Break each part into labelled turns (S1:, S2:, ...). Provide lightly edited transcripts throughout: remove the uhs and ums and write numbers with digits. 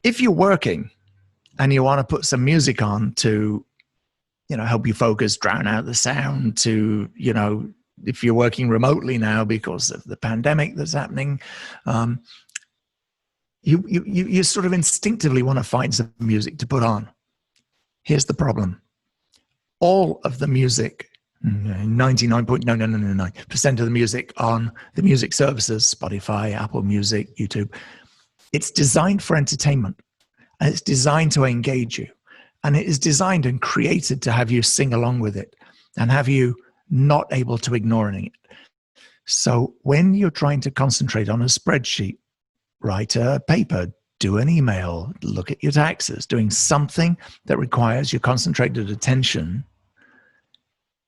S1: if you're working and you want to put some music on to, help you focus, drown out the sound, to, if you're working remotely now because of the pandemic that's happening, you sort of instinctively want to find some music to put on. Here's the problem. All of the music, 99.999% of the music on the music services, Spotify, Apple Music, YouTube, it's designed for entertainment, and it's designed to engage you, and it is designed and created to have you sing along with it and have you not able to ignore it. So when you're trying to concentrate on a spreadsheet, write a paper, do an email, look at your taxes, doing something that requires your concentrated attention,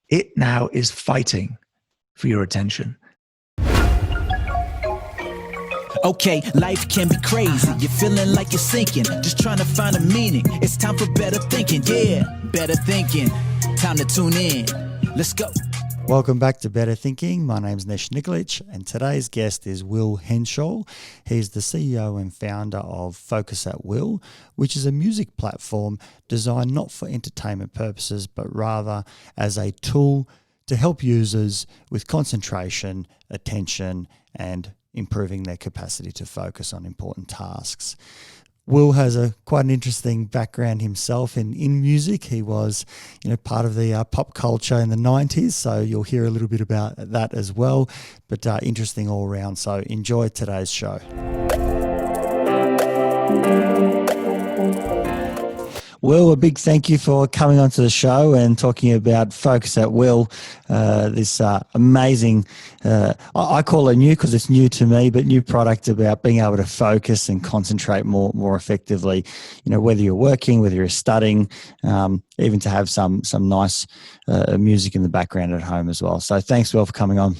S1: it now is fighting for your attention.
S2: Okay, life can be crazy. You're feeling like you're sinking, just trying to find a meaning. It's time for better thinking. Yeah, better thinking. Time to tune in. Let's go.
S3: Welcome back to Better Thinking. My name's Nesh Nikolic, and today's guest is Will Henshall. He's the CEO and founder of Focus at Will, which is a music platform designed not for entertainment purposes, but rather as a tool to help users with concentration, attention, and improving their capacity to focus on important tasks. Will has quite an interesting background himself in music. He was, part of the pop culture in the 90s, so you'll hear a little bit about that as well, but interesting all around. So enjoy today's show. Will, a big thank you for coming onto the show and talking about Focus at Will, this amazing, I call it new because it's new to me, but new product about being able to focus and concentrate more effectively, whether you're working, whether you're studying, even to have some nice music in the background at home as well. So thanks, Will, for coming on.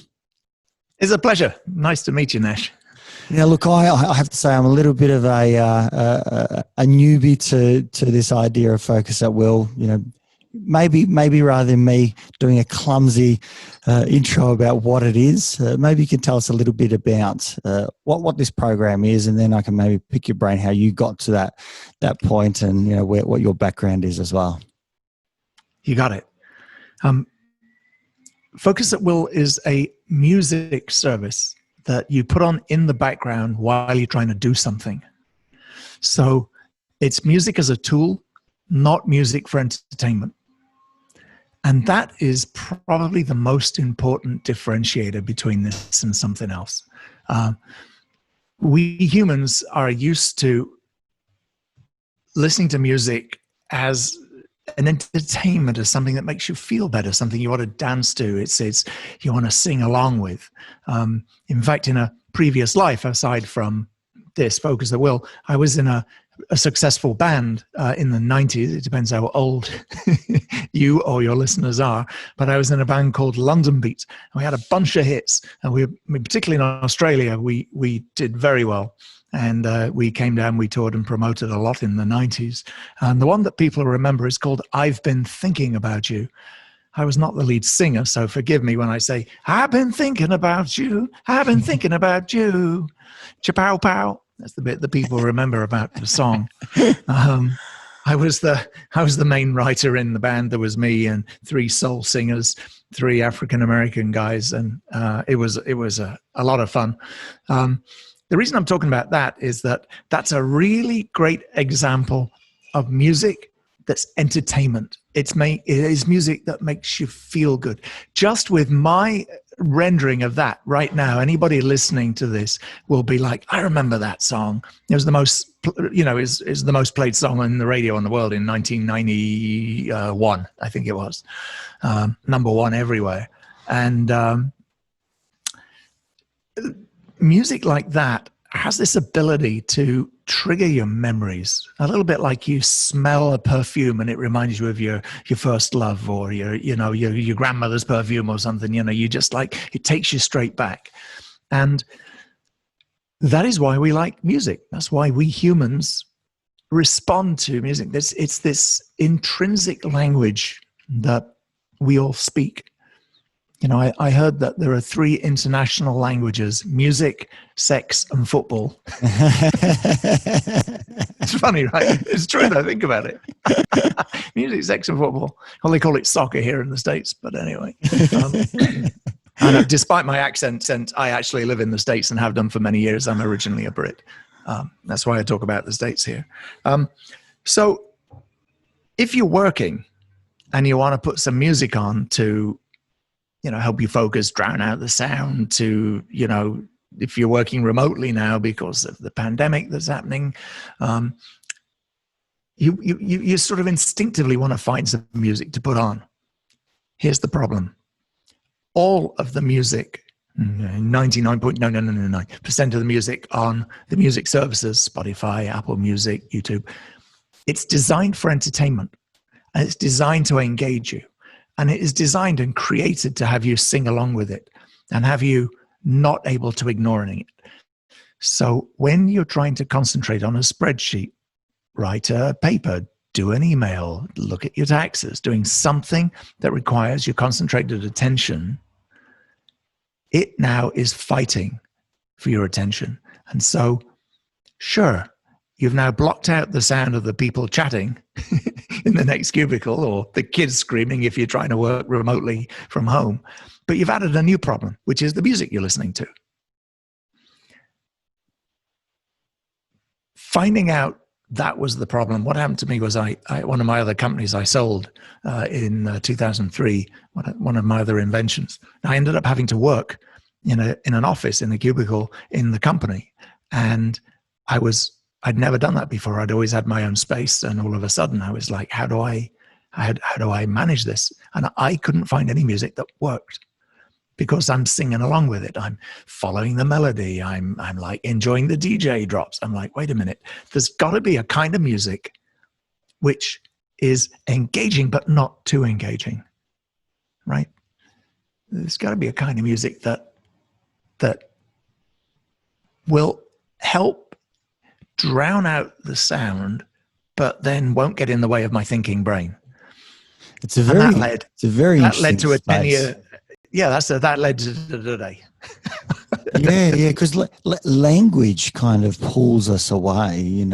S1: It's a pleasure. Nice to meet you, Nesh.
S3: Now, look, I have to say I'm a little bit of a newbie to this idea of Focus at Will. Maybe rather than me doing a clumsy intro about what it is, maybe you can tell us a little bit about what this program is, and then I can maybe pick your brain how you got to that point, and what your background is as well.
S1: You got it. Focus at Will is a music service that you put on in the background while you're trying to do something. So it's music as a tool, not music for entertainment. And that is probably the most important differentiator between this and something else. We humans are used to listening to music as an entertainment, as something that makes you feel better, something you want to dance to. It's you want to sing along with. In fact, in a previous life, aside from this Focus at Will, I was in a successful band in the 90s. It depends how old you or your listeners are, but I was in a band called Londonbeat. We had a bunch of hits, and particularly in Australia, we did very well. And we came down, we toured and promoted a lot in the 90s. And the one that people remember is called I've Been Thinking About You. I was not the lead singer, so forgive me when I say, I've been thinking about you. I've been thinking about you. Cha-pow pow. That's the bit that people remember about the song. I was the main writer in the band. There was me and 3 soul singers, 3 African-American guys. And it was a lot of fun. The reason I'm talking about that is that that's a really great example of music that's entertainment. It is music that makes you feel good. Just with my rendering of that right now, anybody listening to this will be like, I remember that song. It was the most, is the most played song on the radio in the world in 1991, I think it was. Number 1 everywhere. And music like that has this ability to trigger your memories, a little bit like you smell a perfume and it reminds you of your first love, or your grandmother's perfume or something. You just it takes you straight back. And that is why we like music. That's why we humans respond to music. It's this intrinsic language that we all speak. I heard that there are 3 international languages: music, sex, and football. It's funny, right? It's true though, think about it. Music, sex, and football. Well, they call it soccer here in the States, but anyway. And despite my accent, I actually live in the States and have done for many years. I'm originally a Brit. That's why I talk about the States here. So if you're working and you want to put some music on to, help you focus, drown out the sound, to, if you're working remotely now because of the pandemic that's happening, you sort of instinctively want to find some music to put on. Here's the problem. All of the music, 99.999% of the music on the music services, Spotify, Apple Music, YouTube, it's designed for entertainment, and it's designed to engage you. And it is designed and created to have you sing along with it and have you not able to ignore it. So when you're trying to concentrate on a spreadsheet, write a paper, do an email, look at your taxes, doing something that requires your concentrated attention, it now is fighting for your attention. And so, sure, you've now blocked out the sound of the people chatting in the next cubicle, or the kids screaming if you're trying to work remotely from home. But you've added a new problem, which is the music you're listening to. Finding out that was the problem. What happened to me was one of my other companies I sold in 2003, one of my other inventions. I ended up having to work in an office, in a cubicle in the company. And I'd never done that before. I'd always had my own space. And all of a sudden I was like, how do I manage this? And I couldn't find any music that worked, because I'm singing along with it. I'm following the melody. I'm like enjoying the DJ drops. I'm like, wait a minute, there's got to be a kind of music which is engaging, but not too engaging, right? There's got to be a kind of music that will help drown out the sound, but then won't get in the way of my thinking brain. That led to a 10-year. Yeah, that led to today.
S3: yeah, because language kind of pulls us away.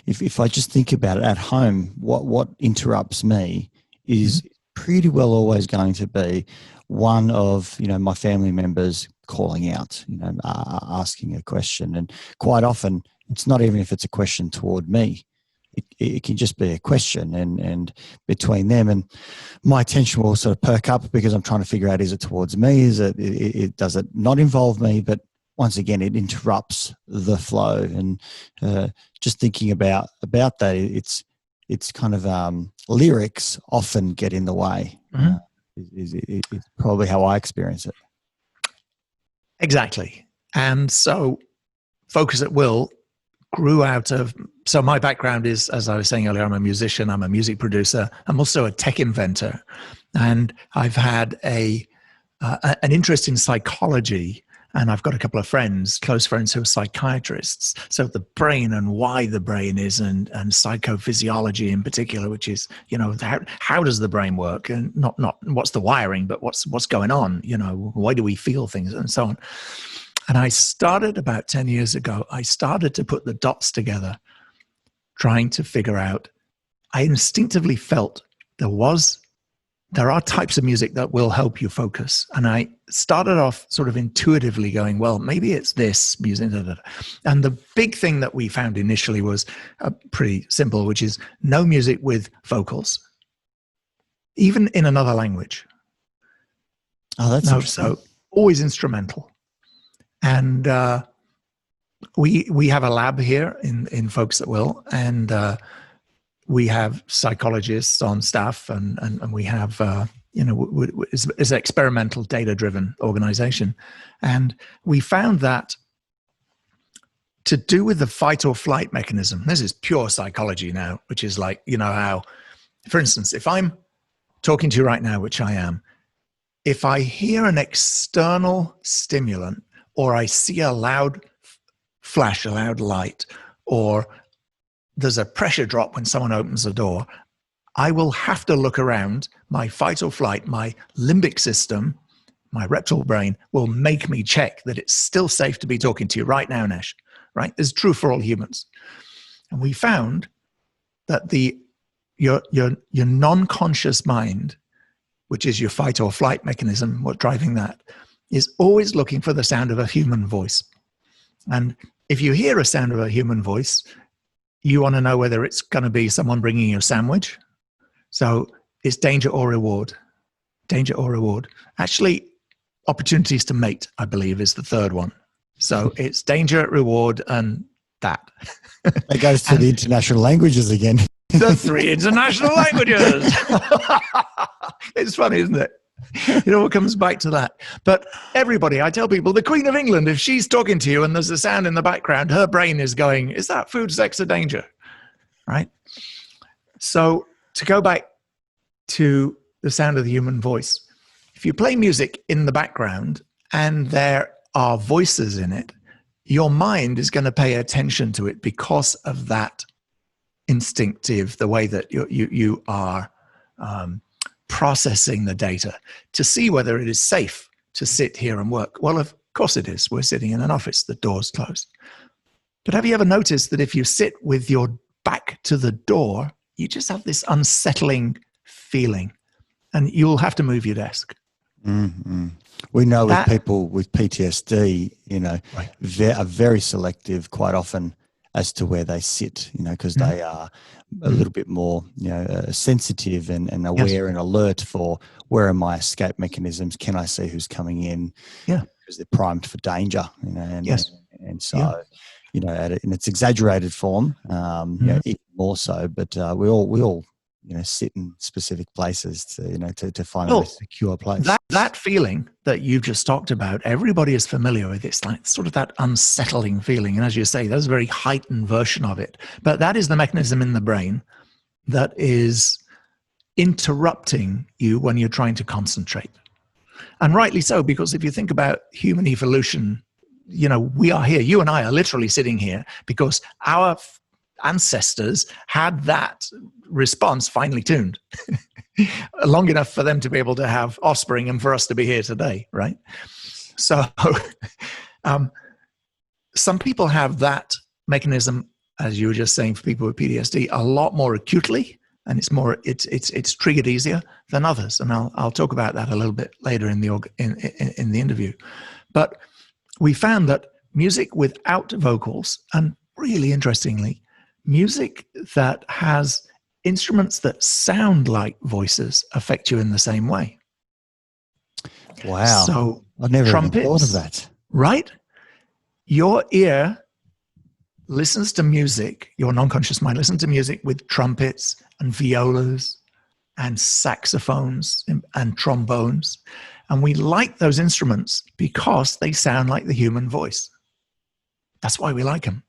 S3: If I just think about it at home, what interrupts me is pretty well always going to be one of my family members calling out, asking a question, and quite often it's not even if it's a question toward me. It can just be a question, and between them, and my attention will sort of perk up because I'm trying to figure out, is it towards me? Is it does it not involve me? But once again, it interrupts the flow. And just thinking about that, it's kind of lyrics often get in the way. It's probably how I experience it.
S1: Exactly. And so Focus at Will grew out of, so my background is, as I was saying earlier, I'm a musician, I'm a music producer, I'm also a tech inventor, and I've had an interest in psychology, and I've got a couple of friends, close friends, who are psychiatrists. So the brain and why the brain is, and psychophysiology in particular, which is, how does the brain work, and not what's the wiring, but what's going on, why do we feel things, and so on. And I started about 10 years ago, I started to put the dots together, trying to figure out, I instinctively felt there are types of music that will help you focus. And I started off sort of intuitively going, well, maybe it's this music. And the big thing that we found initially was pretty simple, which is no music with vocals, even in another language.
S3: Oh, that's interesting.
S1: So always instrumental. And we have a lab here in Focus at Will, and we have psychologists on staff, and we have it's an experimental data-driven organization, and we found that to do with the fight or flight mechanism. This is pure psychology now, which is like, how, for instance, if I'm talking to you right now, which I am, if I hear an external stimulant, or I see a loud flash, a loud light, or there's a pressure drop when someone opens the door, I will have to look around. My fight or flight, my limbic system my reptile brain will make me check that it's still safe to be talking to you right now, Nesh. Right? This is true for all humans. And we found that your non-conscious mind, which is your fight or flight mechanism, what's driving that, is always looking for the sound of a human voice. And if you hear a sound of a human voice, you want to know whether it's going to be someone bringing you a sandwich. So it's danger or reward. Danger or reward. Actually, opportunities to mate, I believe, is the third one. So it's danger, reward, and that.
S3: That goes to the international languages again.
S1: The 3 international languages. It's funny, isn't it? It all comes back to that. But everybody, I tell people, the Queen of England, if she's talking to you and there's a sound in the background, her brain is going, is that food, sex, or danger? Right? So to go back to the sound of the human voice, if you play music in the background and there are voices in it, your mind is going to pay attention to it because of that instinctive, the way that you are processing the data to see whether it is safe to sit here and work. Well, of course it is. We're sitting in an office, the door's closed. But have you ever noticed that if you sit with your back to the door, you just have this unsettling feeling and you'll have to move your desk?
S3: Mm-hmm. We know with people with PTSD,
S1: right,
S3: are very selective quite often as to where they sit, because they are a little bit more, sensitive and aware and alert for where are my escape mechanisms? Can I see who's coming in?
S1: Yeah.
S3: Because they're primed for danger, and so, in its exaggerated form, even more so, but we all sit in specific places to find a secure place.
S1: That feeling that you've just talked about, everybody is familiar with. It's like sort of that unsettling feeling. And as you say, there's a very heightened version of it. But that is the mechanism in the brain that is interrupting you when you're trying to concentrate. And rightly so, because if you think about human evolution, we are here. You and I are literally sitting here because our ancestors had that response finely tuned long enough for them to be able to have offspring and for us to be here today, right? So some people have that mechanism, as you were just saying, for people with PTSD a lot more acutely, and it's triggered easier than others, and I'll talk about that a little bit later in the interview. But we found that music without vocals, and really interestingly, music that has instruments that sound like voices affect you in the same way.
S3: Wow.
S1: So
S3: I've never even thought of that.
S1: Right? Your ear listens to music, your non-conscious mind listens to music with trumpets and violas and saxophones and trombones. And we like those instruments because they sound like the human voice. That's why we like them.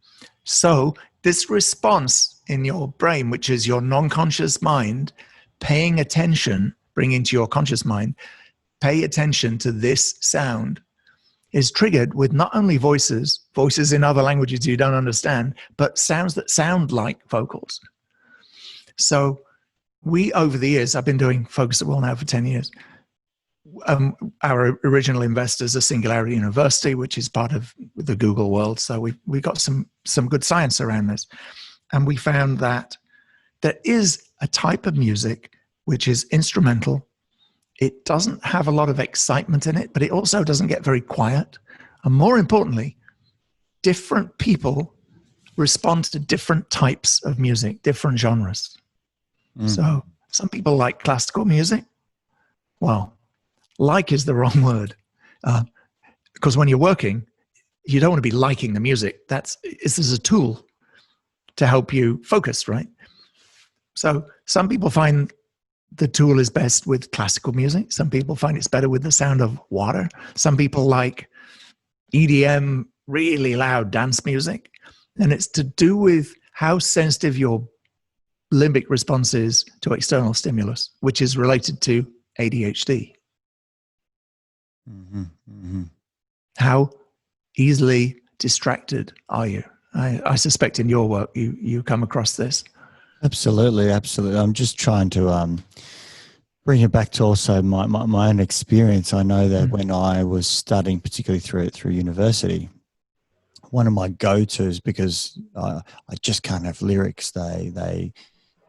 S1: So this response in your brain, which is your non-conscious mind paying attention, bringing to your conscious mind, pay attention to this sound, is triggered with not only voices in other languages you don't understand, but sounds that sound like vocals. So we, over the years, I've been doing Focus at Will now for 10 years. Our original investors are Singularity University, which is part of the Google world. So we got some good science around this. And we found that there is a type of music which is instrumental. It doesn't have a lot of excitement in it, but it also doesn't get very quiet. And more importantly, different people respond to different types of music, different genres. So some people like classical music. Well, like is the wrong word. Because when you're working, you don't want to be liking the music. This is a tool to help you focus, right? So some people find the tool is best with classical music. Some people find it's better with the sound of water. Some people like EDM, really loud dance music. And it's to do with how sensitive your limbic response is to external stimulus, which is related to ADHD.
S3: Mm-hmm, mm-hmm.
S1: How easily distracted are you? I suspect in your work you come across this.
S3: Absolutely. I'm just trying to Bring it back to also my own experience. I know that when I was studying, particularly through university, one of my go-tos, because I just can't have lyrics. I'd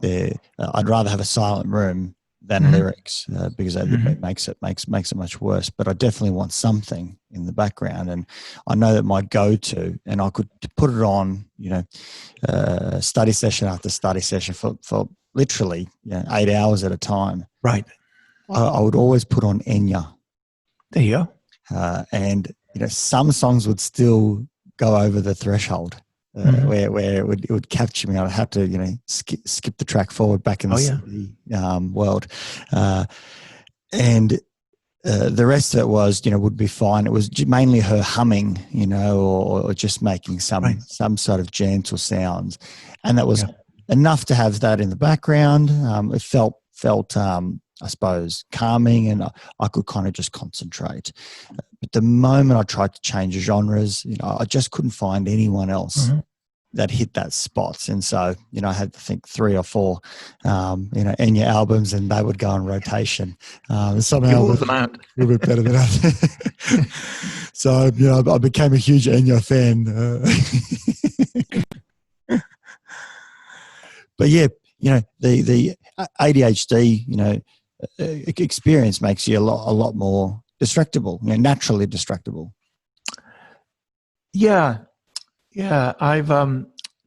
S3: rather have a silent room than lyrics because it makes it much worse. But I definitely want something in the background, and I know that my go-to, and I could put it on, study session after study session for literally 8 hours at a time.
S1: Right.
S3: I would always put on Enya.
S1: There you
S3: go. And some songs would still go over the threshold. Where it would capture me. I'd have to, skip the track forward back in the world. And the rest of it was, would be fine. It was mainly her humming, or just making some sort of gentle sounds. And that was enough to have that in the background. It felt I suppose, calming, and I could kind of just concentrate. But the moment I tried to change genres, I just couldn't find anyone else that hit that spot. And so, I had to think 3 or 4, Enya albums, and they would go on rotation. Somehow
S1: them out.
S3: A little bit better than others. So, I became a huge Enya fan. But yeah, the ADHD, experience makes you a lot more distractible, naturally distractible.
S1: Yeah. I've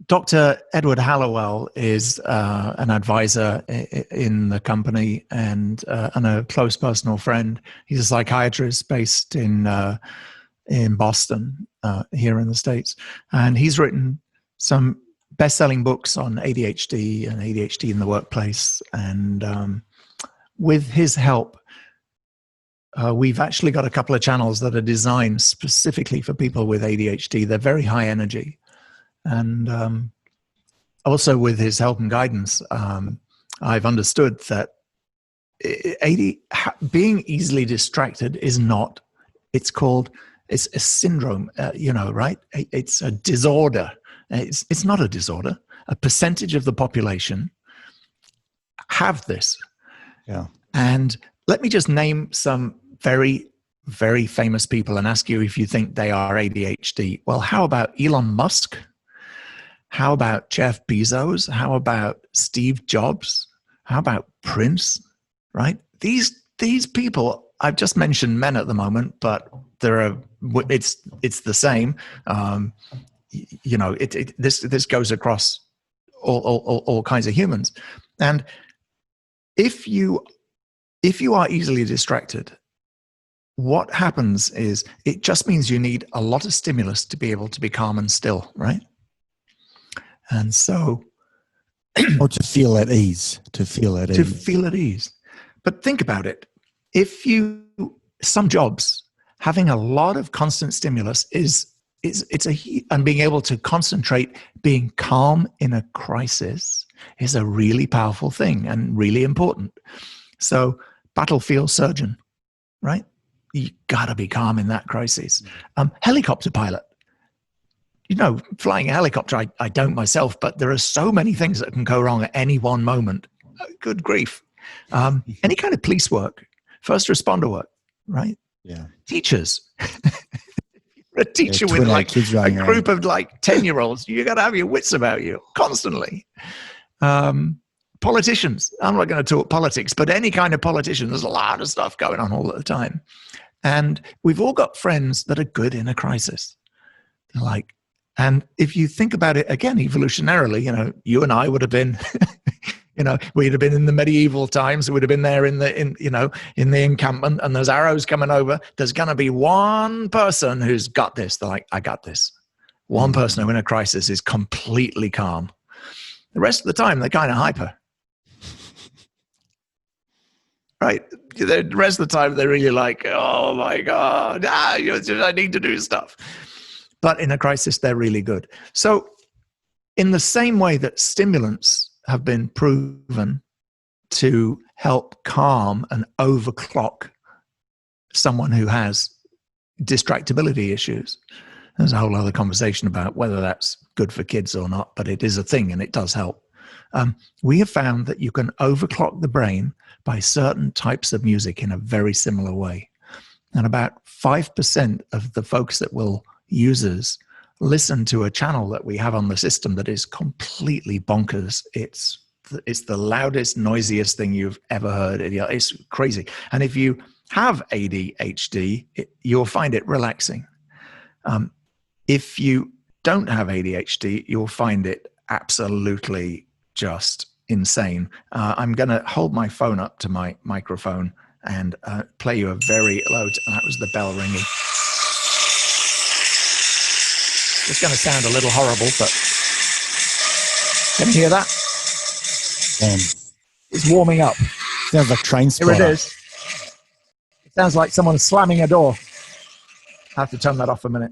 S1: Dr. Edward Hallowell is an advisor in the company and a close personal friend. He's a psychiatrist based in Boston, here in the States, and he's written some best-selling books on ADHD and ADHD in the workplace. And with his help, we've actually got a couple of channels that are designed specifically for people with ADHD. They're very high energy. And also with his help and guidance, I've understood that being easily distracted is not, it's a syndrome, right? It's a disorder. It's not a disorder. A percentage of the population have this.
S3: Yeah.
S1: And let me just name some very, very famous people and ask you if you think they are ADHD. Well, how about Elon Musk? How about Jeff Bezos? How about Steve Jobs? How about Prince? Right? These people, I've just mentioned men at the moment, but it's the same. This goes across all kinds of humans. And if you are easily distracted, what happens is it just means you need a lot of stimulus to be able to be calm and still, right? And so,
S3: or to feel at ease, to feel at ease.
S1: But think about it. Some jobs, having a lot of constant stimulus and being able to concentrate, being calm in a crisis is a really powerful thing and really important. So, battlefield surgeon, right? You gotta be calm in that crisis. Helicopter pilot. Flying a helicopter, I don't myself, but there are so many things that can go wrong at any one moment. Good grief. Any kind of police work, first responder work, right?
S3: Yeah.
S1: Teachers. A teacher with a group of 10-year-olds, you got to have your wits about you constantly. Politicians, I'm not going to talk politics, but any kind of politician, there's a lot of stuff going on all the time. And we've all got friends that are good in a crisis. And if you think about it again, evolutionarily, you and I would have been, we'd have been in the medieval times. We'd have been there in the encampment, and there's arrows coming over. There's going to be one person who's got this. They're like, I got this. One person who in a crisis is completely calm. The rest of the time, they're kind of hyper. Right? The rest of the time, they're really like, oh my God, I need to do stuff. But in a crisis, they're really good. So in the same way that stimulants have been proven to help calm and overclock someone who has distractibility issues, there's a whole other conversation about whether that's good for kids or not, but it is a thing and it does help. We have found that you can overclock the brain by certain types of music in a very similar way. And about 5% of the folks that will users listen to a channel that we have on the system that is completely bonkers. It's the loudest, noisiest thing you've ever heard. It's crazy. And if you have ADHD, you'll find it relaxing. If you don't have ADHD, you'll find it absolutely just insane. I'm going to hold my phone up to my microphone and play you a very low. That was the bell ringing. It's going to sound a little horrible, but can you hear that? It's warming up.
S3: Sounds like train spotter.
S1: Here it is. It sounds like someone slamming a door. I have to turn that off a minute.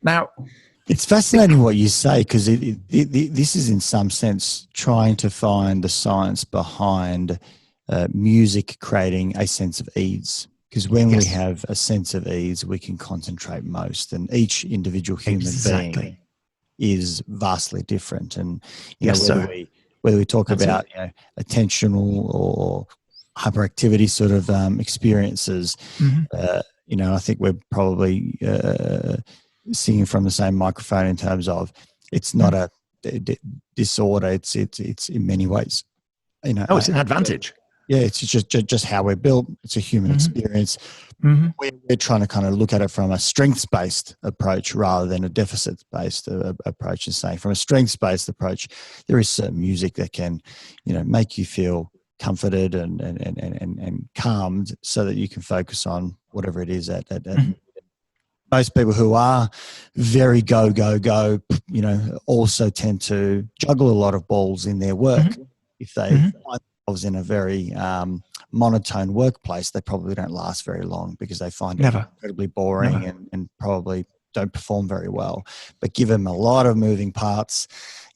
S1: Now,
S3: it's fascinating what you say, because this is in some sense trying to find the science behind music creating a sense of ease. Because when we have a sense of ease, we can concentrate most, and each individual human being is vastly different. And whether we talk about attentional or hyperactivity sort of experiences, I think we're probably singing from the same microphone in terms of it's not a disorder. It's in many ways,
S1: it's an advantage.
S3: Yeah, it's just how we're built. It's a human experience. We're trying to kind of look at it from a strengths-based approach rather than a deficit-based approach. And saying from a strengths-based approach, there is certain music that can, make you feel comforted and calmed, so that you can focus on whatever it is that most people who are very go, also tend to juggle a lot of balls in their work. If they find themselves in a very monotone workplace, they probably don't last very long, because they find it incredibly boring and probably don't perform very well. But give them a lot of moving parts,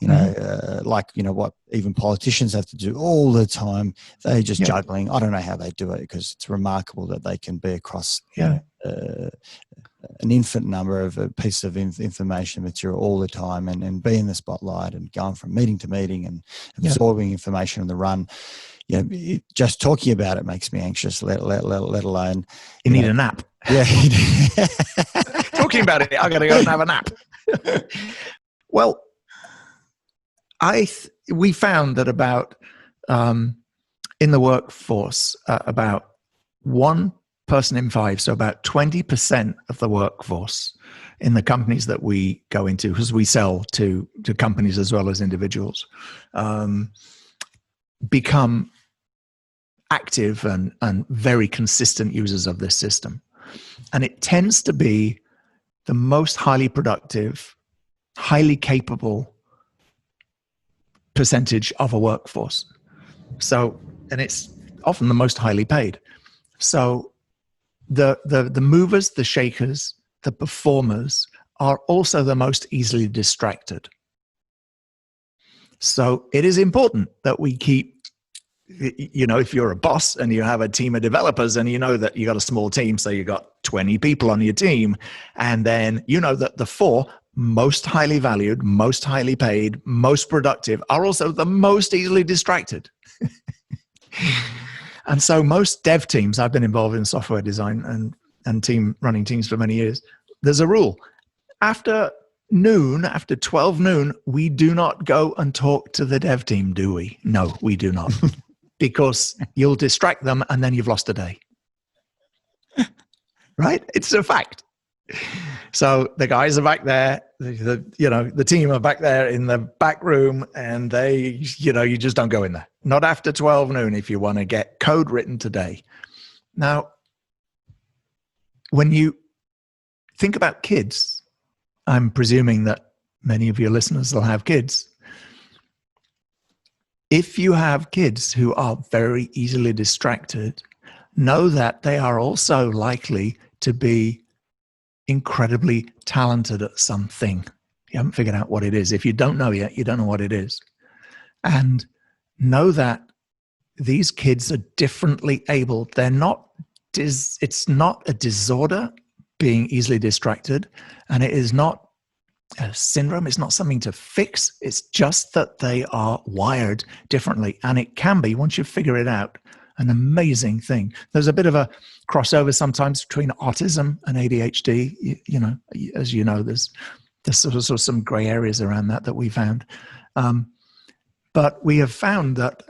S3: what even politicians have to do all the time. They're just juggling. I don't know how they do it, because it's remarkable that they can be across an infinite number of pieces of information material all the time, and be in the spotlight and going from meeting to meeting and absorbing information on the run. Just talking about it makes me anxious, let alone
S1: you need a nap.
S3: Yeah.
S1: Talking about it, I got to go and have a nap. Well, we found that about in the workforce, about 1 person in 5, so about 20% of the workforce in the companies that we go into, because we sell to companies as well as individuals, become active and very consistent users of this system. And it tends to be the most highly productive, highly capable percentage of a workforce. So, and it's often the most highly paid. So the movers, the shakers, the performers are also the most easily distracted. So it is important that we keep, if you're a boss and you have a team of developers and you know that you got a small team, so you got 20 people on your team, and then you know that the 4 most highly valued, most highly paid, most productive are also the most easily distracted. And so most dev teams, I've been involved in software design and running teams for many years. There's a rule. After 12 noon, we do not go and talk to the dev team, do we? No, we do not. Because you'll distract them and then you've lost a day. Right? It's a fact. So the guys are back there, the team are back there in the back room, and they, you just don't go in there. Not after 12 noon if you want to get code written today. Now, when you think about kids, I'm presuming that many of your listeners will have kids. If you have kids who are very easily distracted, know that they are also likely to be incredibly talented at something. You haven't figured out what it is. If you don't know yet, you don't know what it is. And know that these kids are differently able. It's not a disorder, being easily distracted, and it is not syndrome. It's not something to fix. It's just that they are wired differently. And it can be, once you figure it out, an amazing thing. There's a bit of a crossover sometimes between autism and ADHD. You know, as you know, there's sort of some gray areas around that we found. But we have found that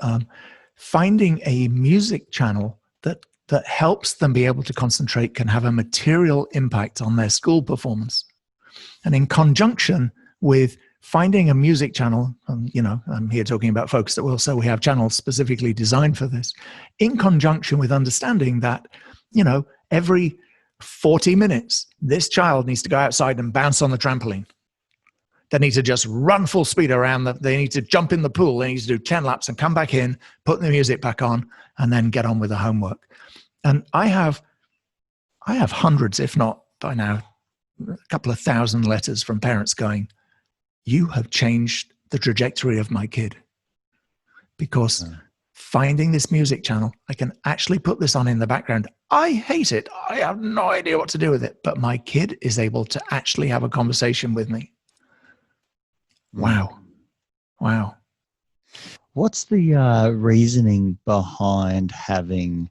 S1: finding a music channel that helps them be able to concentrate can have a material impact on their school performance. And in conjunction with finding a music channel, you know, I'm here talking about Focus at Will, so we have channels specifically designed for this, in conjunction with understanding that, you know, every 40 minutes, this child needs to go outside and bounce on the trampoline. They need to just run full speed around. They need to jump in the pool. They need to do 10 laps and come back in, put the music back on, and then get on with the homework. And I have hundreds, if not by now, a couple of thousand letters from parents going, you have changed the trajectory of my kid. Because finding this music channel, I can actually put this on in the background. I hate it. I have no idea what to do with it. But my kid is able to actually have a conversation with me. Wow. Wow.
S3: What's the reasoning behind having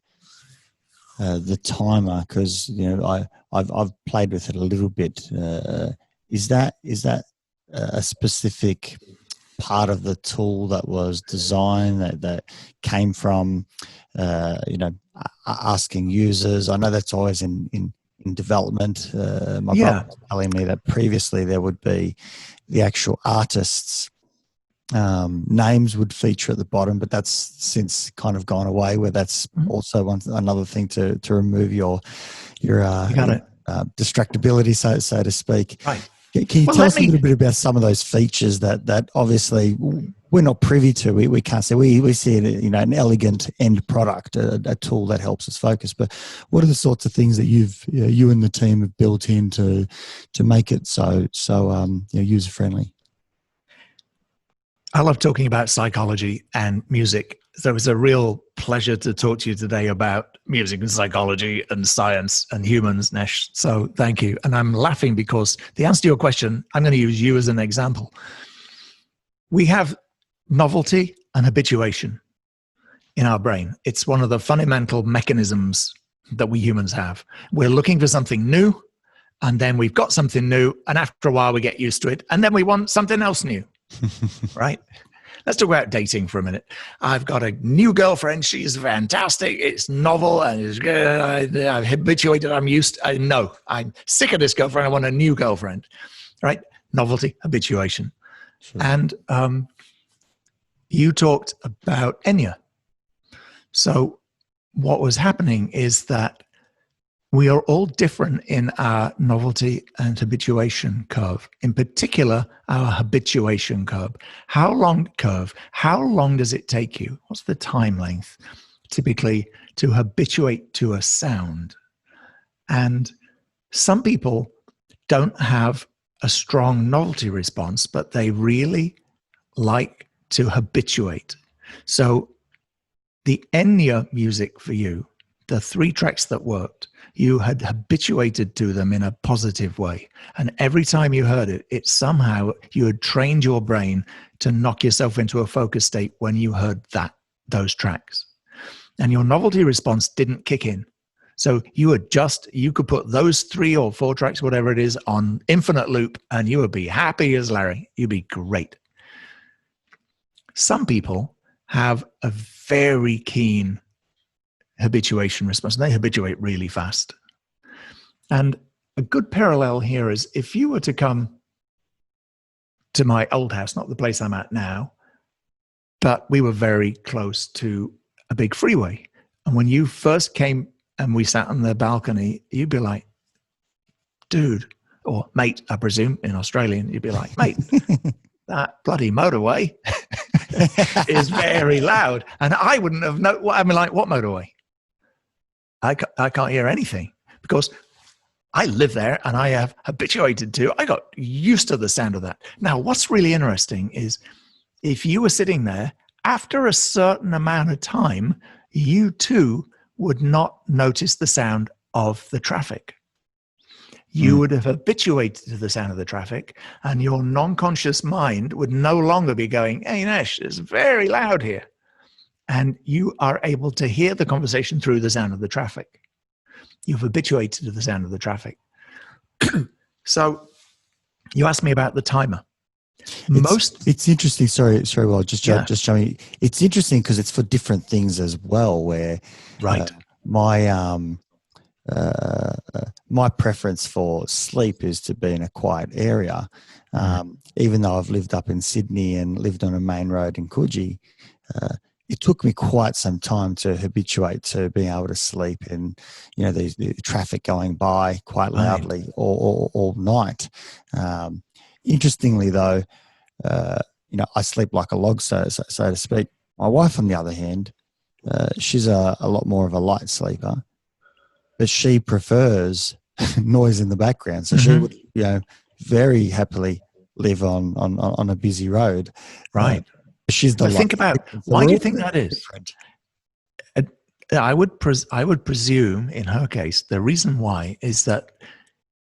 S3: the timer? Because, you know, I've played with it a little bit. Is that a specific part of the tool that was designed that came from, you know, asking users? I know that's always in development. My brother was telling me that previously there would be the actual artists' names would feature at the bottom, but that's since kind of gone away, where that's also another thing to remove your distractibility, so to speak.
S1: Right.
S3: Can you tell us a little bit about some of those features that obviously we're not privy to? We can't see. We see it, you know, an elegant end product, a tool that helps us focus. But what are the sorts of things that you and the team have built in to make it so user friendly?
S1: I love talking about psychology and music. So it was a real pleasure to talk to you today about music and psychology and science and humans, Nesh. So thank you. And I'm laughing because the answer to your question, I'm going to use you as an example. We have novelty and habituation in our brain. It's one of the fundamental mechanisms that we humans have. We're looking for something new, and then we've got something new, and after a while we get used to it, and then we want something else new. Right? Let's talk about dating for a minute. I've got a new girlfriend. She's fantastic. It's novel and it's good. I'm habituated. I'm sick of this girlfriend. I want a new girlfriend. Right? Novelty, habituation. Sure. And you talked about Enya. So what was happening is that we are all different in our novelty and habituation curve. In particular, our habituation curve. How long does it take you? What's the time length typically to habituate to a sound? And some people don't have a strong novelty response, but they really like to habituate. So the Enya music for you, the 3 tracks that worked, you had habituated to them in a positive way. And every time you heard it, it somehow, you had trained your brain to knock yourself into a focus state when you heard those tracks. And your novelty response didn't kick in. So you could put those 3 or 4 tracks, whatever it is, on infinite loop, and you would be happy as Larry. You'd be great. Some people have a very keen habituation response. They habituate really fast. And a good parallel here is if you were to come to my old house, not the place I'm at now, but we were very close to a big freeway. And when you first came and we sat on the balcony, you'd be like, dude, or mate, I presume in Australian, you'd be like, mate, that bloody motorway is very loud. And I wouldn't have known. I mean, like, what motorway? I can't hear anything because I live there and I have habituated to, I got used to the sound of that. Now, what's really interesting is if you were sitting there, after a certain amount of time, you too would not notice the sound of the traffic. you would have habituated to the sound of the traffic, and your non-conscious mind would no longer be going, hey, Nesh, it's very loud here. And you are able to hear the conversation through the sound of the traffic. You've habituated to the sound of the traffic. So you asked me about the timer.
S3: It's interesting. Sorry, Will, just show me. It's interesting because it's for different things as well. Where my preference for sleep is to be in a quiet area. Even though I've lived up in Sydney and lived on a main road in Coogee, it took me quite some time to habituate to being able to sleep in, the traffic going by quite loudly all night. Interestingly, though, I sleep like a log, so to speak. My wife, on the other hand, she's a lot more of a light sleeper, but she prefers noise in the background. So she would, very happily live on a busy road.
S1: Right.
S3: She's the.
S1: Think about why do you think that is? I would presume in her case the reason why is that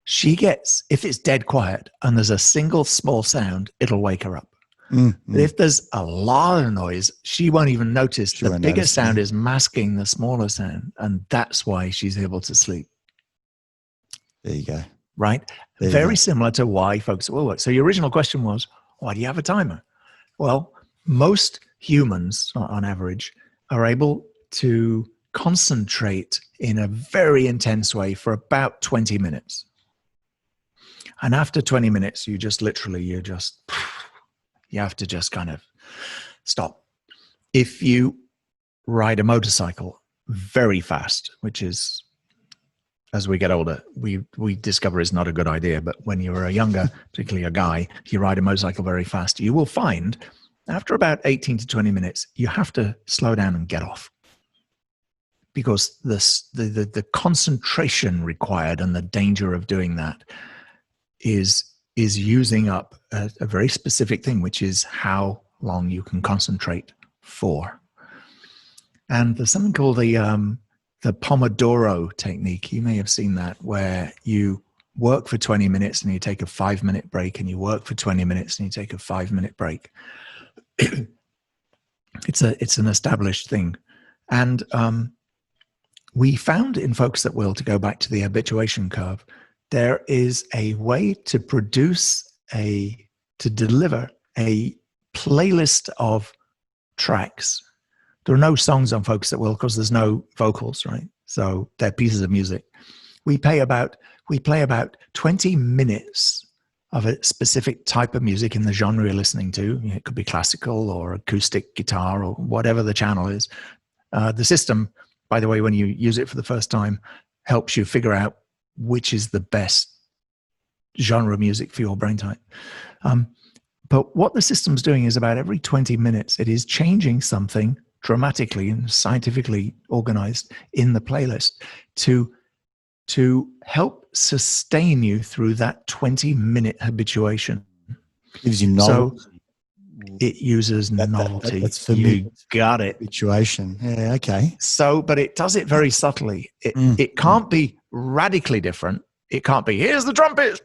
S1: she gets, if it's dead quiet and there's a single small sound, it'll wake her up. But if there's a lot of noise, she won't even notice. The bigger sound is masking the smaller sound, and that's why she's able to sleep.
S3: There you go.
S1: Right? Very similar to why folks will work. So your original question was, why do you have a timer? Well, most humans, on average, are able to concentrate in a very intense way for about 20 minutes. And after 20 minutes, you have to just kind of stop. If you ride a motorcycle very fast, which is, as we get older, we discover is not a good idea. But when you're a younger, particularly a guy, if you ride a motorcycle very fast, you will find after about 18 to 20 minutes, you have to slow down and get off. Because the concentration required and the danger of doing that is using up a very specific thing, which is how long you can concentrate for. And there's something called the Pomodoro technique. You may have seen that, where you work for 20 minutes and you take a 5-minute break, and you work for 20 minutes and you take a 5-minute break. It's an established thing. And we found in folks that will, to go back to the habituation curve, there is a way to deliver a playlist of tracks. There are no songs on Folks That Will because there's no vocals, right? So they're pieces of music. We play about 20 minutes of a specific type of music in the genre you're listening to. It could be classical or acoustic guitar or whatever the channel is. The system, by the way, when you use it for the first time, helps you figure out which is the best genre music for your brain type. But what the system's doing is about every 20 minutes, it is changing something dramatically and scientifically organized in the playlist to help sustain you through that 20-minute habituation.
S3: Gives you novelty.
S1: So it uses novelty.
S3: That's for
S1: you
S3: me.
S1: got it.
S3: Habituation. Yeah, okay.
S1: So, but it does it very subtly. It can't be radically different. It can't be, here's the trumpet,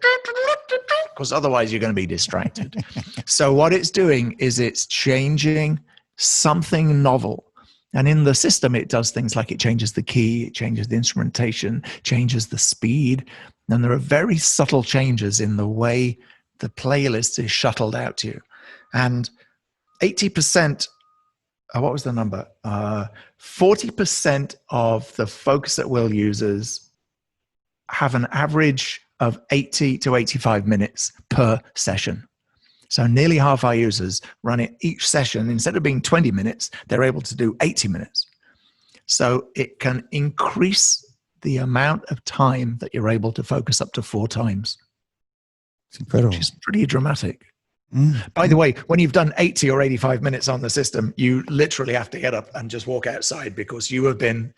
S1: because otherwise you're going to be distracted. So what it's doing is it's changing something novel. And in the system, it does things like it changes the key, it changes the instrumentation, changes the speed. And there are very subtle changes in the way the playlist is shuttled out to you. And 80%, what was the number? 40% of the Focus at Will users have an average of 80 to 85 minutes per session. So nearly half our users run it each session. Instead of being 20 minutes, they're able to do 80 minutes. So it can increase the amount of time that you're able to focus up to 4 times.
S3: It's incredible.
S1: Which is pretty dramatic. By the way, when you've done 80 or 85 minutes on the system, you literally have to get up and just walk outside, because you have been,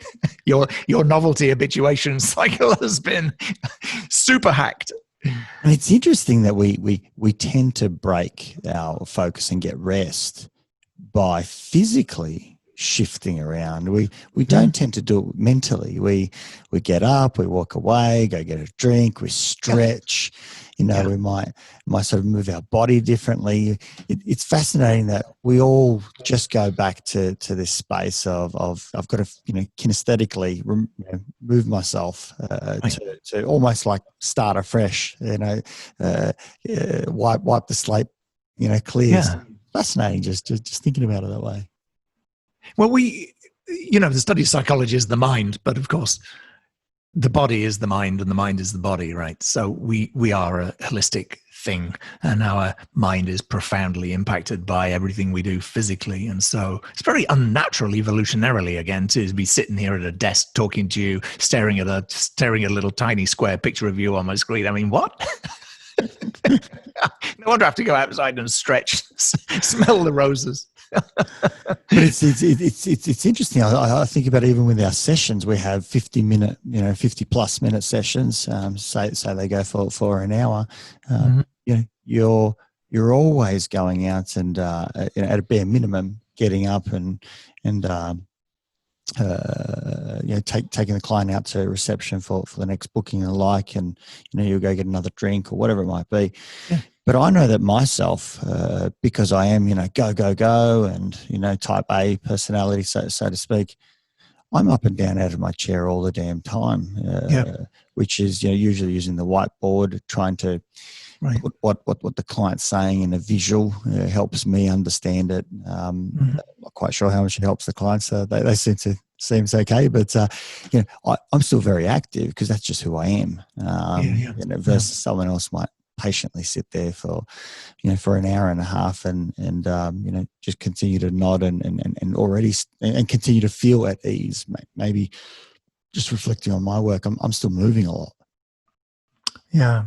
S1: your novelty habituation cycle has been super hacked.
S3: And it's interesting that we tend to break our focus and get rest by physically shifting around. We don't tend to do it mentally. We get up, we walk away, go get a drink, we stretch. You know, we might sort of move our body differently. It's fascinating that we all just go back to this space of I've got to, you know, kinesthetically move myself to almost like start afresh. You know, wipe the slate, you know, clear.
S1: Yeah.
S3: Fascinating, just thinking about it that way.
S1: Well, you know, the study of psychology is the mind, but of course, the body is the mind and the mind is the body, right? So we are a holistic thing, and our mind is profoundly impacted by everything we do physically. And so it's very unnatural evolutionarily, again, to be sitting here at a desk talking to you, staring at a little tiny square picture of you on my screen. I mean, what? No wonder I have to go outside and stretch, smell the roses.
S3: But it's interesting. I think about even with our sessions, we have 50-minute, you know, 50+ minute sessions. Say they go for an hour. You know, you're always going out and you know, at a bare minimum, getting up and you know, taking the client out to reception for the next booking and the like, and you know, you'll go get another drink or whatever it might be. Yeah. But I know that myself, because I am, you know, go, and, you know, type A personality, so to speak, I'm up and down out of my chair all the damn time, which is, you know, usually using the whiteboard, trying to put what the client's saying in a visual helps me understand it. I'm not quite sure how much it helps the clients. They seems okay, but you know, I'm still very active because that's just who I am. You know, versus someone else might patiently sit there for, you know, for an hour and a half and you know, just continue to nod and continue to feel at ease. Maybe just reflecting on my work, I'm still moving a lot.
S1: Yeah,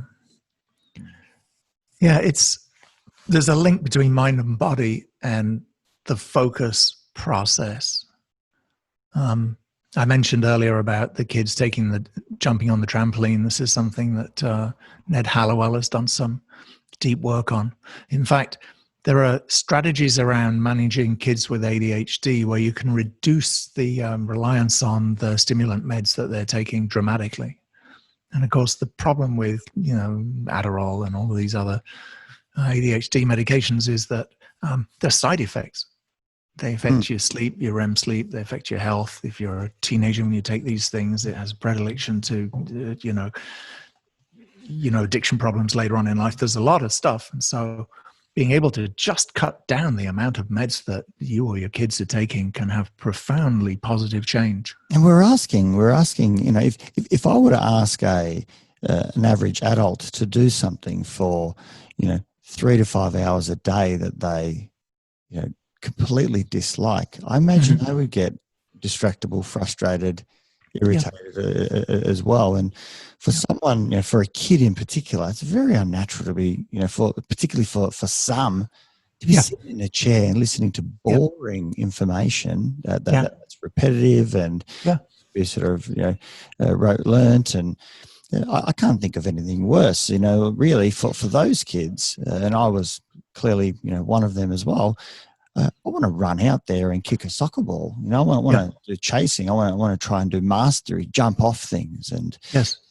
S1: there's a link between mind and body and the focus process. I mentioned earlier about the kids jumping on the trampoline. This is something that Ned Halliwell has done some deep work on. In fact, there are strategies around managing kids with ADHD where you can reduce the reliance on the stimulant meds that they're taking dramatically. And of course, the problem with, you know, Adderall and all of these other ADHD medications is that there's side effects. They affect your sleep, your REM sleep. They affect your health. If you're a teenager when you take these things, it has predilection to, you know, addiction problems later on in life. There's a lot of stuff. And so being able to just cut down the amount of meds that you or your kids are taking can have profoundly positive change.
S3: And we're asking, you know, if I were to ask an average adult to do something for, you know, 3 to 5 hours a day that they, you know, completely dislike, I imagine they would get distractible, frustrated, irritated as well. And for someone, you know, for a kid in particular, it's very unnatural to be, you know, particularly for some, to be sitting in a chair and listening to boring information that's repetitive and be sort of, you know, rote learnt. And I can't think of anything worse, you know, really for those kids. And I was clearly, you know, one of them as well. I want to run out there and kick a soccer ball. You know, I want to do chasing. I want to try and do mastery, jump off things. And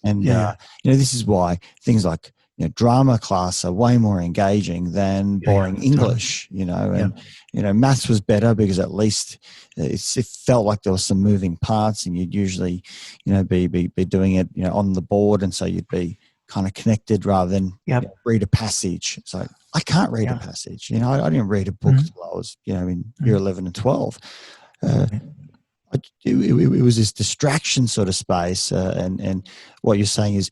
S3: you know, this is why things like, you know, drama class are way more engaging than boring English. Totally. You know, and you know, maths was better because at least it felt like there was some moving parts, and you'd usually, you know, be doing it, you know, on the board, and so you'd be kind of connected rather than you know, read a passage. So I can't read a passage. You know, I didn't read a book until I was, you know, in year 11 and 12. It was this distraction sort of space. And what you're saying is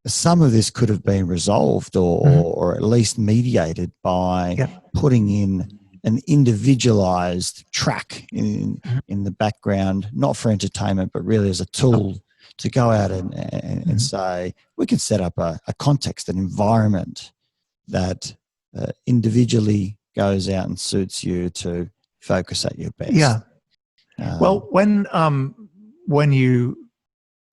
S3: some of this could have been resolved or at least mediated by putting in an individualized track in the background, not for entertainment, but really as a tool to go out and say, we can set up a context, an environment that individually goes out and suits you to focus at your best.
S1: Yeah. Well, when you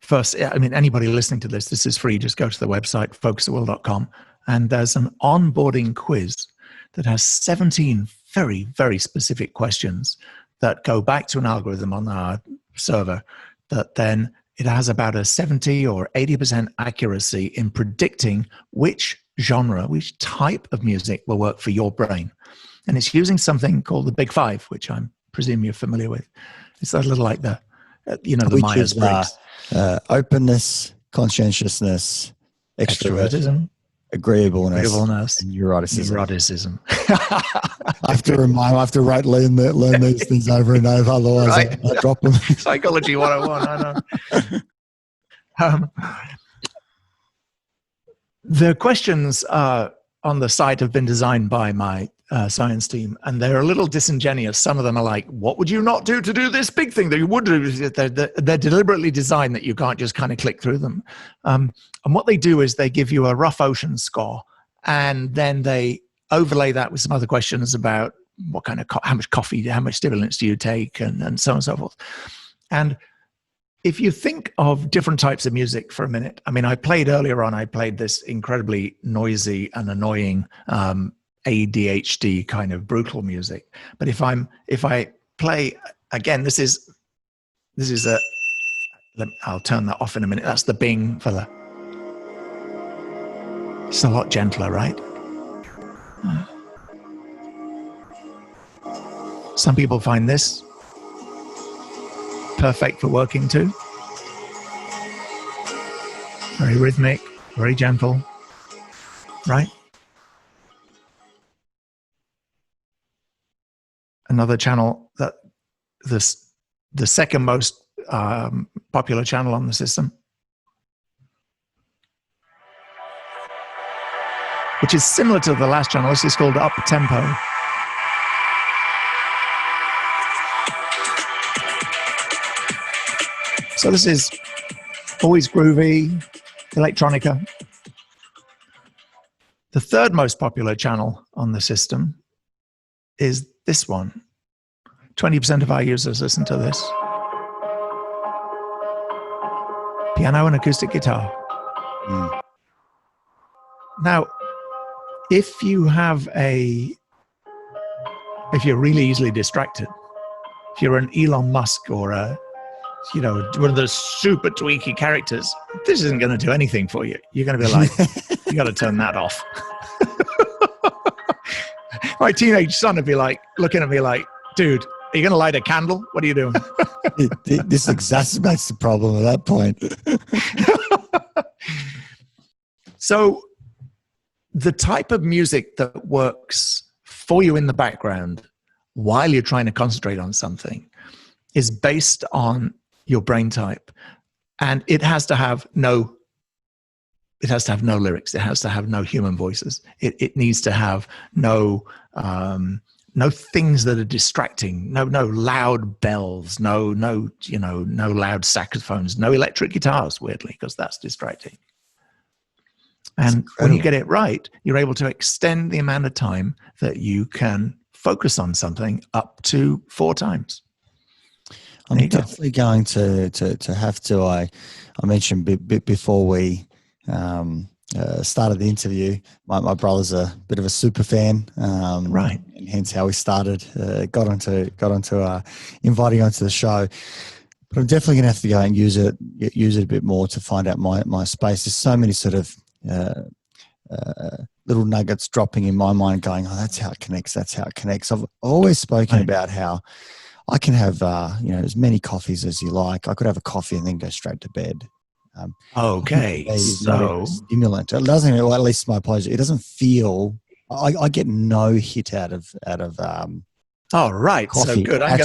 S1: first, I mean, anybody listening to this is free. Just go to the website, focusatwill.com, and there's an onboarding quiz that has 17 very, very specific questions that go back to an algorithm on our server that then it has about a 70 or 80% accuracy in predicting which genre, which type of music will work for your brain. And it's using something called the Big Five, which I presume you're familiar with. It's a little like the, the Myers-Briggs.
S3: Openness, conscientiousness, extrovertism, agreeableness, and neuroticism. I have to learn these things over and over, otherwise right? I drop them.
S1: Psychology 101, I know. The questions on the site have been designed by my science team, and they're a little disingenuous. Some of them are like, what would you not do to do this big thing that you would do? They're deliberately designed that you can't just kind of click through them. And what they do is they give you a rough ocean score, and then they overlay that with some other questions about what kind of how much coffee, how much stimulants do you take, and so on and so forth. And if you think of different types of music for a minute, I mean, I played this incredibly noisy and annoying ADHD kind of brutal music. But if I play again, I'll turn that off in a minute. That's the Bing fella. It's a lot gentler, right? Some people find this perfect for working too. Very rhythmic, very gentle, right? Another channel that the second most popular channel on the system, which is similar to the last channel. This is called Up Tempo. So this is always groovy, electronica. The third most popular channel on the system is this one. 20% of our users listen to this. Piano and acoustic guitar. Now, if you're really easily distracted, if you're an Elon Musk or one of those super tweaky characters, this isn't going to do anything for you. You're going to be like, you got to turn that off. My teenage son would be like, looking at me like, dude, are you going to light a candle? What are you doing?
S3: This exacerbates the problem at that point.
S1: So the type of music that works for you in the background while you're trying to concentrate on something is based on your brain type. And it has to have no lyrics. It has to have no human voices. It needs to have no things that are distracting, no loud bells, no loud saxophones, no electric guitars, weirdly, because that's distracting. And when you get it right, you're able to extend the amount of time that you can focus on something up to 4 times.
S3: I'm definitely going to have to. I mentioned before we started the interview. My brother's a bit of a super fan,
S1: right?
S3: And hence how we started. Got onto inviting onto the show. But I'm definitely going to have to go and use it a bit more to find out my space. There's so many sort of little nuggets dropping in my mind, going, "Oh, that's how it connects. That's how it connects." I've always spoken about how I can have as many coffees as you like. I could have a coffee and then go straight to bed.
S1: Okay, so
S3: stimulant. It doesn't, well, at least my pleasure. It doesn't feel. I get no hit out of.
S1: Oh, right. So good. I'm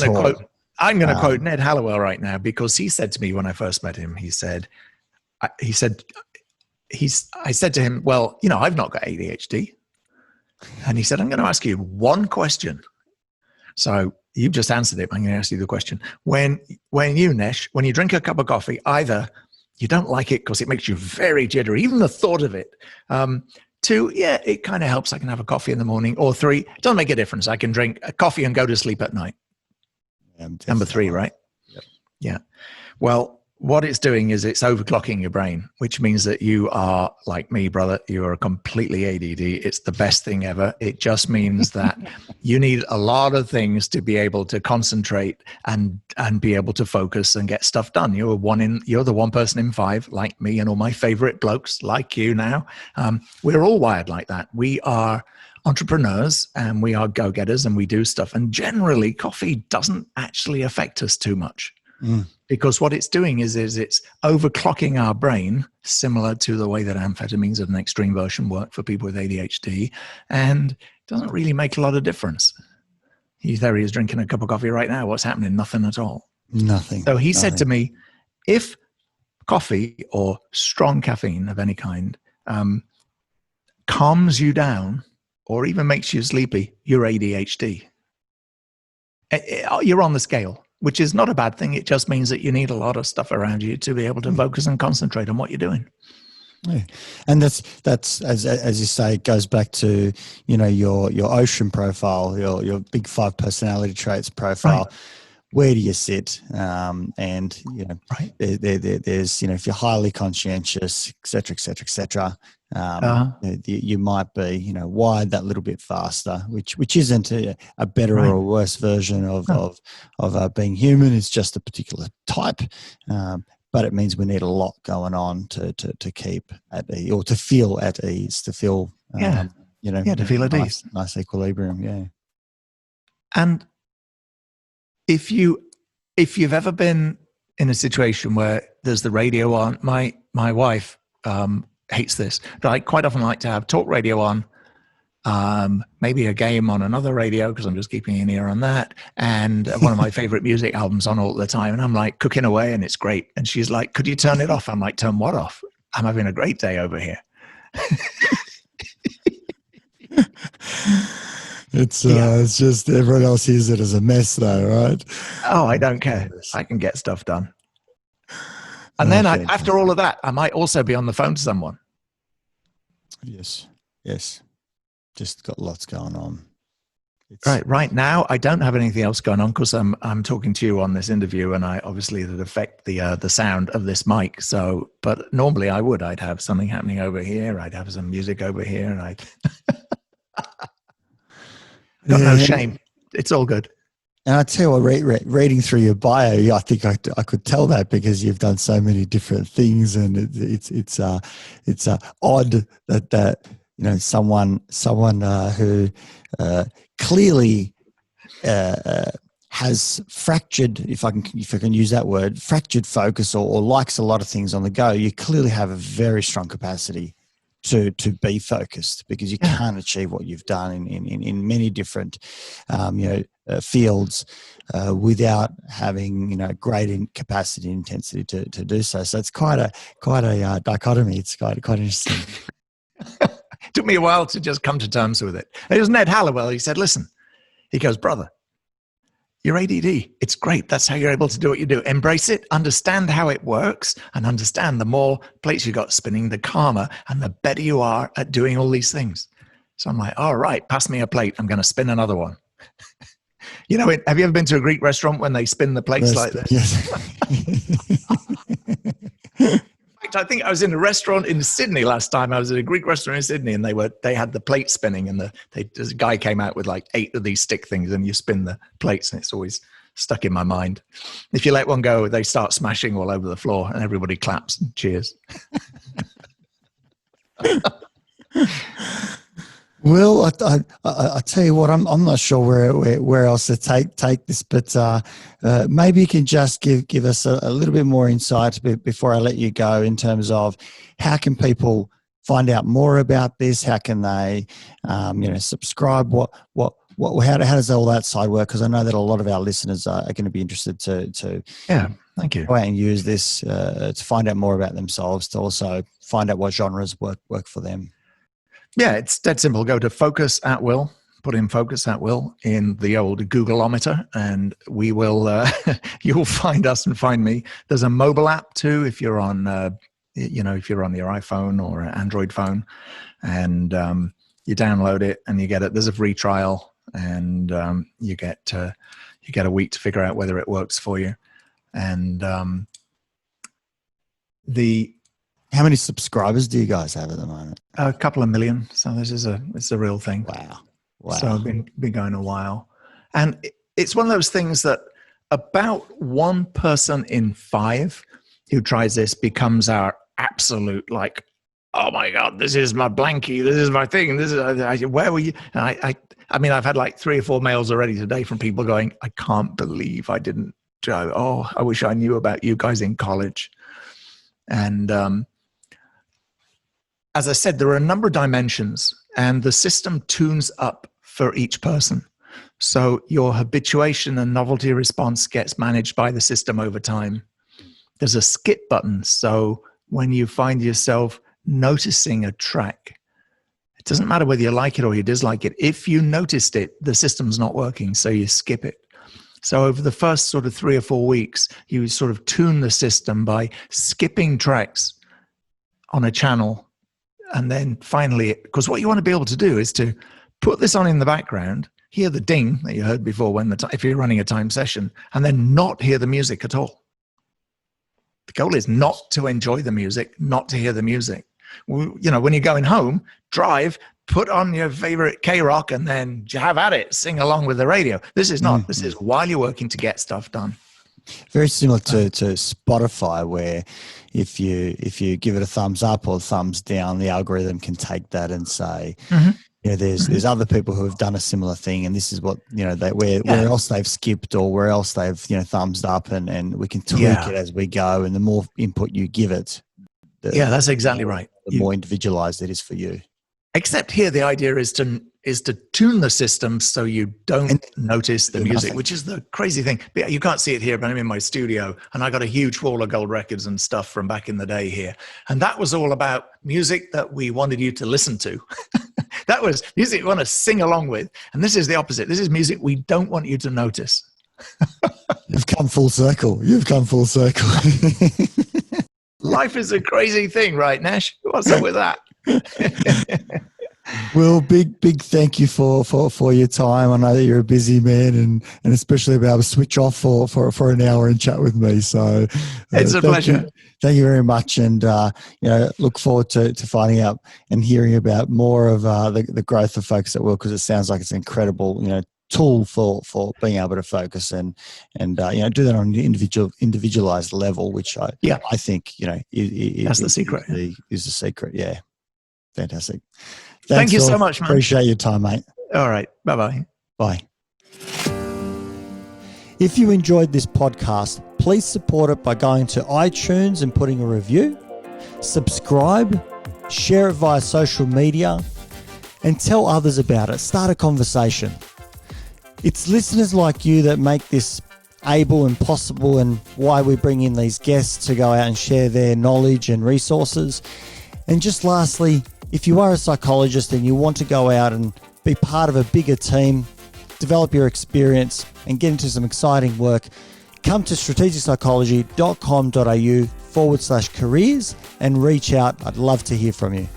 S1: going to quote Ned Halliwell right now, because he said to me when I first met him, I said to him, well, I've not got ADHD. And he said, I'm going to ask you one question. So you've just answered it. I'm going to ask you the question. When you drink a cup of coffee, either you don't like it because it makes you very jittery, even the thought of it. 2, yeah, it kind of helps. I can have a coffee in the morning. Or 3, it doesn't make a difference. I can drink a coffee and go to sleep at night. Number 3, right?
S3: Yep.
S1: Yeah. Well, what it's doing is it's overclocking your brain, which means that you are like me, brother. You are completely ADD. It's the best thing ever. It just means that you need a lot of things to be able to concentrate and be able to focus and get stuff done. You're the one person in five, like me and all my favorite blokes, like you now. We're all wired like that. We are entrepreneurs and we are go-getters and we do stuff. And generally, coffee doesn't actually affect us too much. Because what it's doing is it's overclocking our brain, similar to the way that amphetamines of an extreme version work for people with ADHD, and doesn't really make a lot of difference. There he is drinking a cup of coffee right now. What's happening? Nothing at all.
S3: Nothing.
S1: So he said to me, if coffee or strong caffeine of any kind calms you down or even makes you sleepy, you're ADHD. You're on the scale, which is not a bad thing. It just means that you need a lot of stuff around you to be able to focus and concentrate on what you're doing.
S3: Yeah. And that's as you say, it goes back to, your ocean profile, your big five personality traits profile. Right. Where do you sit? And right. There's if you're highly conscientious, et cetera, you might be wired that little bit faster, which isn't a better or a worse version of being human. It's just a particular type, but it means we need a lot going on to keep at ease, or to feel at ease, to feel to feel at ease, nice equilibrium. Yeah.
S1: And if you've ever been in a situation where there's the radio on, my wife hates this, but I quite often like to have talk radio on, maybe a game on another radio because I'm just keeping an ear on that, and one of my favorite music albums on all the time, and I'm like cooking away and it's great, and she's like, could you turn it off? I'm like, turn what off? I'm having a great day over here.
S3: It's just everyone else hears it as a mess though, right?
S1: Oh, I don't care. I can get stuff done. And then after all of that, I might also be on the phone to someone.
S3: Yes. Just got lots going on.
S1: Right now, I don't have anything else going on because I'm talking to you on this interview, and I obviously that affect the sound of this mic. So, but normally I'd have something happening over here. I'd have some music over here, and I'd got no shame. It's all good.
S3: And I tell you what, reading through your bio, I think I could tell that because you've done so many different things, and it's odd that someone who clearly has fractured, if I can use that word, fractured focus, or likes a lot of things on the go. You clearly have a very strong capacity to be focused, because you can't achieve what you've done in many different fields without having great capacity and intensity to do so. So it's quite a dichotomy. It's quite interesting.
S1: It took me a while to just come to terms with it. It was Ned Halliwell. He said, listen, he goes, brother, you're ADD. It's great. That's how you're able to do what you do. Embrace it, understand how it works, and understand the more plates you got spinning, the calmer and the better you are at doing all these things. So I'm like, all right, pass me a plate. I'm going to spin another one. Have you ever been to a Greek restaurant when they spin the plates like this?
S3: Yes.
S1: In fact, I think I was in a restaurant in Sydney last time. I was at a Greek restaurant in Sydney, and they had the plate spinning, and this guy came out with like 8 of these stick things, and you spin the plates, and it's always stuck in my mind. If you let one go, they start smashing all over the floor, and everybody claps and cheers.
S3: Well, I tell you what, I'm not sure where else to take this, but maybe you can just give us a little bit more insight before I let you go, in terms of how can people find out more about this? How can they, subscribe? How does all that side work? Because I know that a lot of our listeners are going to be interested to
S1: thank you,
S3: go out and use this to find out more about themselves, to also find out what genres work for them.
S1: Yeah, it's dead simple. Go to Focus at Will, put in Focus at Will in the old Googleometer, and we will, you'll find us and find me. There's a mobile app too, if you're on, if you're on your iPhone or an Android phone, and you download it and you get it. There's a free trial, and you get a week to figure out whether it works for you. And
S3: How many subscribers do you guys have at the moment?
S1: A couple of million. So it's a real thing.
S3: Wow.
S1: So I've been going a while. And it's one of those things that about one person in 5 who tries this becomes our absolute, like, oh my God, this is my blankie. This is my thing. This is, where were you? And I mean, I've had like 3 or 4 mails already today from people going, I can't believe I didn't drive. Oh, I wish I knew about you guys in college. And as I said, there are a number of dimensions, and the system tunes up for each person. So your habituation and novelty response gets managed by the system over time. There's a skip button. So when you find yourself noticing a track, it doesn't matter whether you like it or you dislike it. If you noticed it, the system's not working, so you skip it. So over the first sort of 3 or 4 weeks, you sort of tune the system by skipping tracks on a channel. And then finally, because what you want to be able to do is to put this on in the background, hear the ding that you heard before if you're running a time session, and then not hear the music at all. The goal is not to enjoy the music, not to hear the music. When you're going home, drive, put on your favorite K-Rock, and then have at it, sing along with the radio. This is not. This is while you're working to get stuff done.
S3: Very similar to Spotify, where if you give it a thumbs up or thumbs down, the algorithm can take that and say, there's other people who have done a similar thing, and this is what where else they've skipped or where else they've thumbs up, and we can tweak it as we go. And the more input you give it,
S1: that's exactly right.
S3: The more individualized it is for you.
S1: Except here, the idea is to tune the system so you don't notice the music, which is the crazy thing. But you can't see it here, but I'm in my studio, and I got a huge wall of gold records and stuff from back in the day here. And that was all about music that we wanted you to listen to. That was music you want to sing along with. And this is the opposite. This is music we don't want you to notice.
S3: You've come full circle.
S1: Life is a crazy thing, right, Nesh? What's up with that?
S3: Well, big thank you for your time. I know that you're a busy man, and especially be able to switch off for an hour and chat with me. So
S1: it's a pleasure.
S3: Thank you very much, and look forward to finding out and hearing about more of the growth of Focus at Will, because it sounds like it's an incredible tool for being able to focus and do that on an individualized level, which I think
S1: that's the secret.
S3: Is the secret. Yeah, fantastic.
S1: Thank you so much, man.
S3: Appreciate your time, mate.
S1: All right. Bye-bye.
S3: Bye. If you enjoyed this podcast, please support it by going to iTunes and putting a review, subscribe, share it via social media, and tell others about it. Start a conversation. It's listeners like you that make this able and possible, and why we bring in these guests to go out and share their knowledge and resources. And just lastly, if you are a psychologist and you want to go out and be part of a bigger team, develop your experience and get into some exciting work, come to strategicpsychology.com.au/careers and reach out. I'd love to hear from you.